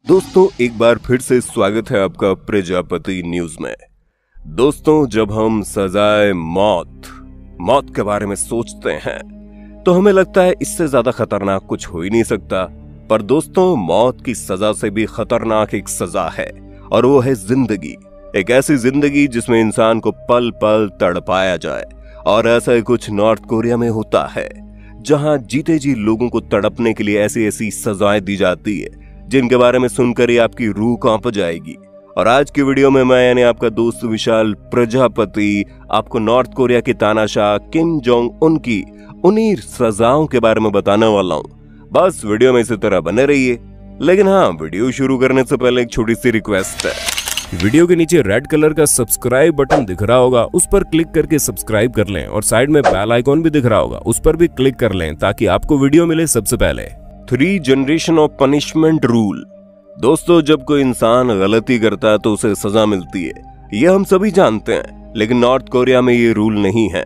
दोस्तों एक बार फिर से स्वागत है आपका प्रजापति न्यूज में। दोस्तों जब हम सजाए मौत के बारे में सोचते हैं तो हमें लगता है इससे ज्यादा खतरनाक कुछ हो ही नहीं सकता। पर दोस्तों मौत की सजा से भी खतरनाक एक सजा है और वो है जिंदगी। एक ऐसी जिंदगी जिसमें इंसान को पल पल तड़पाया जाए। और ऐसा ही कुछ नॉर्थ कोरिया में होता है जहां जीते जी लोगों को तड़पने के लिए ऐसी ऐसी सजाएं दी जाती है जिनके बारे में सुनकर ही आपकी रूह कांप जाएगी। और आज की वीडियो में मैं यानी आपका दोस्त विशाल प्रजापति आपको नॉर्थ कोरिया के तानाशाह किम जोंग उन की उन्हीं सजाओं के बारे में बताने वाला हूँ। बस वीडियो में इसी तरह बने रहिए। लेकिन हाँ, वीडियो शुरू करने से पहले एक छोटी सी रिक्वेस्ट है। वीडियो के नीचे रेड कलर का सब्सक्राइब बटन दिख रहा होगा, उस पर क्लिक करके सब्सक्राइब कर लें और साइड में बेल आइकॉन भी दिख रहा होगा, उस पर भी क्लिक कर लें ताकि आपको वीडियो मिले सबसे पहले। 3 जनरेशन ऑफ पनिशमेंट रूल। दोस्तों जब कोई इंसान गलती करता है तो उसे सजा मिलती है, ये हम सभी जानते हैं। लेकिन नॉर्थ कोरिया में ये रूल नहीं है।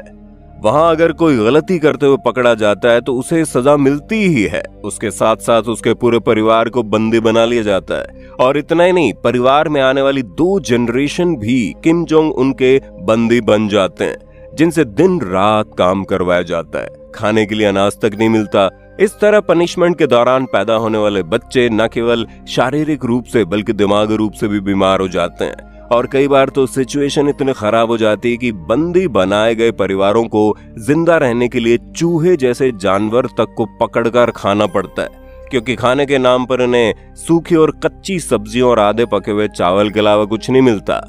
वहां अगर कोई गलती करते हुए पकड़ा जाता है तो उसे सजा मिलती ही है। उसके साथ साथ उसके पूरे परिवार को बंदी बना लिया जाता है। और इतना ही नहीं, परिवार में आने वाली 2 जनरेशन भी किम जोंग उनके बंदी बन जाते हैं, जिनसे दिन रात काम करवाया जाता है। खाने के लिए अनाज तक नहीं मिलता। इस तरह पनिशमेंट के दौरान पैदा होने वाले बच्चे न केवल शारीरिक रूप से बल्कि दिमागी रूप से भी बीमार हो जाते हैं। और कई बार तो सिचुएशन इतनी खराब हो जाती है कि बंदी बनाए गए परिवारों को जिंदा रहने के लिए चूहे जैसे जानवर तक को पकड़कर खाना पड़ता है, क्योंकि खाने के नाम पर उन्हें सूखी और कच्ची सब्जियों और आधे पके हुए चावल के अलावा कुछ नहीं मिलता।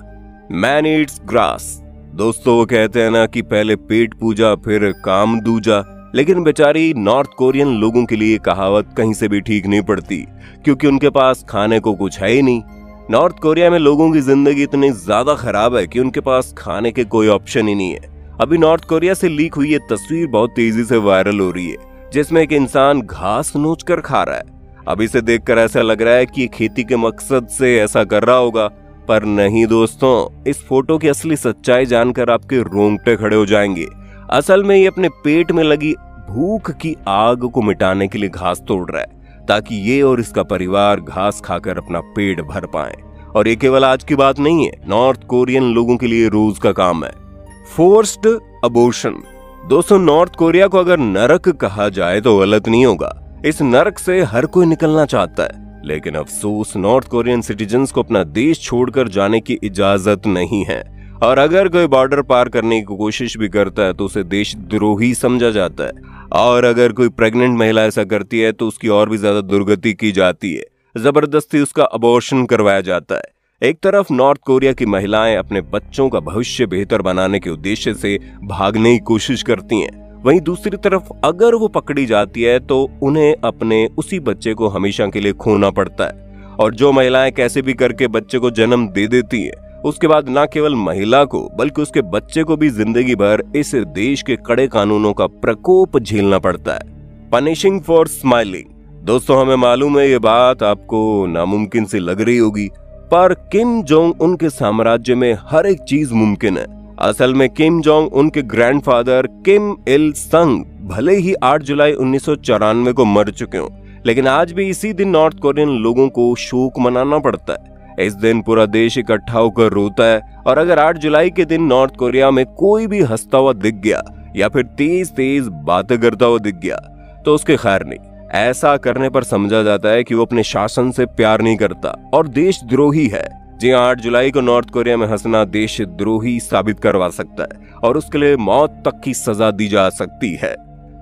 Man Yeats grass. दोस्तों वो कहते हैं ना कि पहले पेट पूजा फिर काम दूजा। लेकिन बेचारी नॉर्थ कोरियन लोगों के लिए कहावत कहीं से भी ठीक नहीं पड़ती, क्योंकि उनके पास खाने को कुछ है ही नहीं। नॉर्थ कोरिया में लोगों की जिंदगी इतनी ज्यादा खराब है कि उनके पास खाने के कोई ऑप्शन ही नहीं है। अभी नॉर्थ कोरिया से लीक हुई ये तस्वीर बहुत तेजी से वायरल हो रही है, जिसमें एक इंसान घास नोच कर खा रहा है। अब इसे देखकर ऐसा लग रहा है कि खेती के मकसद से ऐसा कर रहा होगा, पर नहीं दोस्तों। इस फोटो की असली सच्चाई जानकर आपके रोंगटे खड़े हो जाएंगे। असल में ये अपने पेट में लगी भूख की आग को मिटाने के लिए घास तोड़ रहा है, ताकि ये और इसका परिवार घास खाकर अपना पेट भर पाए। और ये केवल आज की बात नहीं है, नॉर्थ कोरियन लोगों के लिए रोज का काम है। Forced abortion. दोस्तों नॉर्थ कोरिया को अगर नरक कहा जाए तो गलत नहीं होगा। इस नरक से हर कोई निकलना चाहता है, लेकिन अफसोस नॉर्थ कोरियन सिटीजन्स को अपना देश छोड़कर जाने की इजाजत नहीं है। और अगर कोई बॉर्डर पार करने की कोशिश भी करता है तो उसे देशद्रोही समझा जाता है। और अगर कोई प्रेग्नेंट महिला ऐसा करती है तो उसकी और भी ज्यादा दुर्गति की जाती है। जबरदस्ती उसका अबॉर्शन करवाया जाता है। एक तरफ नॉर्थ कोरिया की महिलाएं अपने बच्चों का भविष्य बेहतर बनाने के उद्देश्य से भागने की कोशिश करती हैं, वहीं दूसरी तरफ अगर वो पकड़ी जाती है तो उन्हें अपने उसी बच्चे को हमेशा के लिए खोना पड़ता है। और जो महिलाएं कैसे भी करके बच्चे को जन्म दे देती है, उसके बाद न केवल महिला को बल्कि उसके बच्चे को भी जिंदगी भर इस देश के कड़े कानूनों का प्रकोप झेलना पड़ता है। Punishing for smiling. दोस्तों हमें मालूम है ये बात आपको नामुमकिन सी लग रही होगी, पर किम जोंग उनके साम्राज्य में हर एक चीज मुमकिन है। असल में किम जोंग उनके ग्रैंडफादर किम इल संग भले ही 8 जुलाई 1994 को मर चुके हों, लेकिन आज भी इसी दिन नॉर्थ कोरियन लोगों को शोक मनाना पड़ता है। इस दिन पूरा देश इकट्ठा होकर रोता है। और अगर 8 जुलाई के दिन नॉर्थ कोरिया में कोई भी हंसता हुआ दिख गया या फिर तेज तेज बातें करता हुआ दिख गया तो उसके खैर नहीं। ऐसा करने पर समझा जाता है कि वो अपने शासन से प्यार नहीं करता और देशद्रोही है। जी 8 जुलाई को नॉर्थ कोरिया में हंसना देशद्रोही साबित करवा सकता है और उसके लिए मौत तक की सजा दी जा सकती है।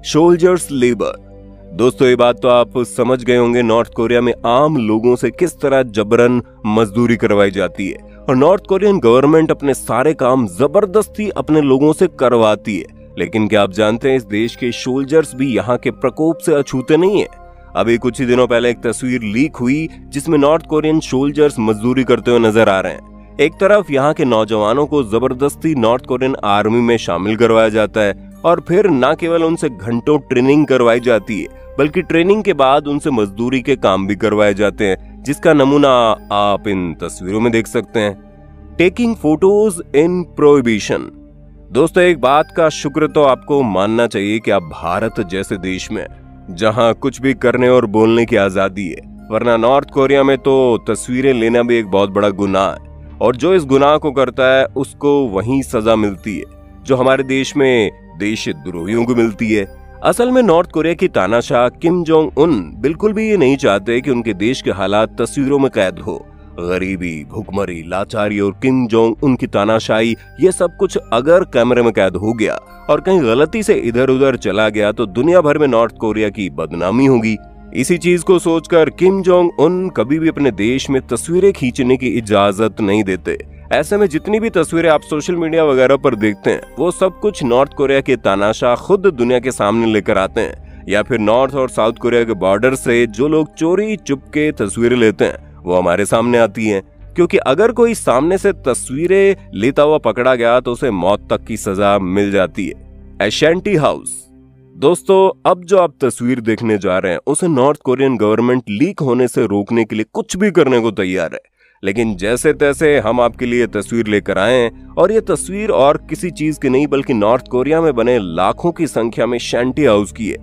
Soldiers labour. दोस्तों ये बात तो आप समझ गए होंगे, नॉर्थ कोरिया में आम लोगों से किस तरह जबरन मजदूरी करवाई जाती है। और नॉर्थ कोरियन गवर्नमेंट अपने सारे काम जबरदस्ती अपने लोगों से करवाती है। लेकिन क्या आप जानते हैं इस देश के सोल्जर्स भी यहाँ के प्रकोप से अछूते नहीं है। अभी कुछ ही दिनों पहले एक तस्वीर लीक हुई जिसमें नॉर्थ कोरियन सोल्जर्स मजदूरी करते हुए नजर आ रहे हैं। एक तरफ यहाँ के नौजवानों को जबरदस्ती नॉर्थ कोरियन आर्मी में शामिल करवाया जाता है और फिर न केवल उनसे घंटों ट्रेनिंग करवाई जाती है बल्कि ट्रेनिंग के बाद उनसे मजदूरी के काम भी करवाए जाते हैं, जिसका नमूना आप इन तस्वीरों में देख सकते हैं। Taking photos in prohibition. दोस्तों एक बात का शुक्र तो आपको मानना चाहिए कि आप भारत जैसे देश में जहां कुछ भी करने और बोलने की आजादी है, वरना नॉर्थ कोरिया में तो तस्वीरें लेना भी एक बहुत बड़ा गुनाह है, और जो इस गुनाह को करता है उसको वही सजा मिलती है जो हमारे देश में देशद्रोहियों को मिलती है। असल में नॉर्थ कोरिया की तानाशाह किम जोंग उन बिल्कुल भी ये नहीं चाहते कि उनके देश के हालात तस्वीरों में कैद हो। गरीबी, भुखमरी, लाचारी और किम जोंग उन की तानाशाही, ये सब कुछ अगर कैमरे में कैद हो गया और कहीं गलती से इधर उधर चला गया तो दुनिया भर में नॉर्थ कोरिया की बदनामी होगी। इसी चीज को सोचकर किम जोंग उन कभी भी अपने देश में तस्वीरें खींचने की इजाजत नहीं देते। ऐसे में जितनी भी तस्वीरें आप सोशल मीडिया वगैरह पर देखते हैं वो सब कुछ नॉर्थ कोरिया के तानाशाह खुद दुनिया के सामने लेकर आते हैं, या फिर नॉर्थ और साउथ कोरिया के बॉर्डर से जो लोग चोरी चुपके तस्वीरें लेते हैं वो हमारे सामने आती हैं। क्योंकि अगर कोई सामने से तस्वीरें लेता हुआ पकड़ा गया तो उसे मौत तक की सजा मिल जाती है। एशेंटी हाउस। दोस्तों, अब जो आप तस्वीर देखने जा रहे हैं उसे नॉर्थ कोरियन गवर्नमेंट लीक होने से रोकने के लिए कुछ भी करने को तैयार है, लेकिन जैसे तैसे हम आपके लिए तस्वीर लेकर आए हैं, और ये तस्वीर और किसी चीज की नहीं बल्कि नॉर्थ कोरिया में बने लाखों की संख्या में शैंटी हाउस की है,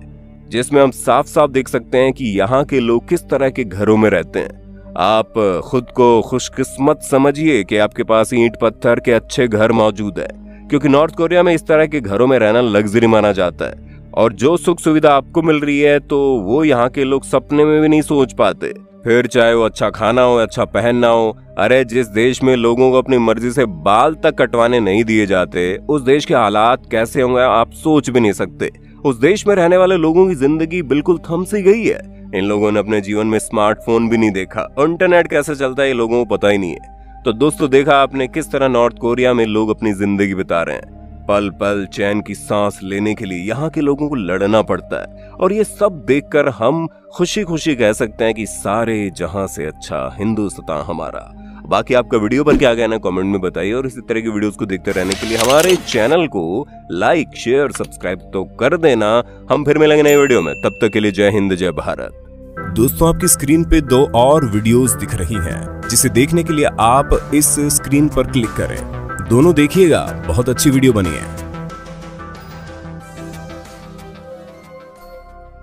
जिसमें हम साफ साफ देख सकते हैं कि यहाँ के लोग किस तरह के घरों में रहते हैं। आप खुद को खुशकिस्मत समझिए कि आपके पास ईंट पत्थर के अच्छे घर मौजूद है, क्योंकि नॉर्थ कोरिया में इस तरह के घरों में रहना लग्जरी माना जाता है, और जो सुख सुविधा आपको मिल रही है तो वो यहाँ के लोग सपने में भी नहीं सोच पाते। फिर चाहे वो अच्छा खाना हो, अच्छा पहनना हो। अरे जिस देश में लोगों को अपनी मर्जी से बाल तक कटवाने नहीं दिए जाते, उस देश के हालात कैसे होंगे आप सोच भी नहीं सकते। उस देश में रहने वाले लोगों की जिंदगी बिल्कुल थम सी गई है। इन लोगों ने अपने जीवन में स्मार्टफोन भी नहीं देखा, और इंटरनेट कैसे चलता है ये लोगों को पता ही नहीं है। तो दोस्तों, देखा आपने किस तरह नॉर्थ कोरिया में लोग अपनी जिंदगी बिता रहे हैं। पल पल चैन की सांस लेने के लिए यहाँ के लोगों को लड़ना पड़ता है, और ये सब देखकर हम खुशी खुशी कह सकते हैं कि सारे जहां से अच्छा हिंदुस्तान हमारा। बाकी आपका वीडियो पर क्या कहना है कमेंट में बताइए, और इसी तरह की वीडियोस को देखते रहने के लिए हमारे चैनल को लाइक शेयर सब्सक्राइब तो कर देना। हम फिर मिलेंगे नई वीडियो में, तब तक के लिए जय हिंद जय भारत। दोस्तों, आपकी स्क्रीन पे 2 और वीडियोस दिख रही हैं, जिसे देखने के लिए आप इस स्क्रीन पर क्लिक करें। दोनों देखिएगा, बहुत अच्छी वीडियो बनी है।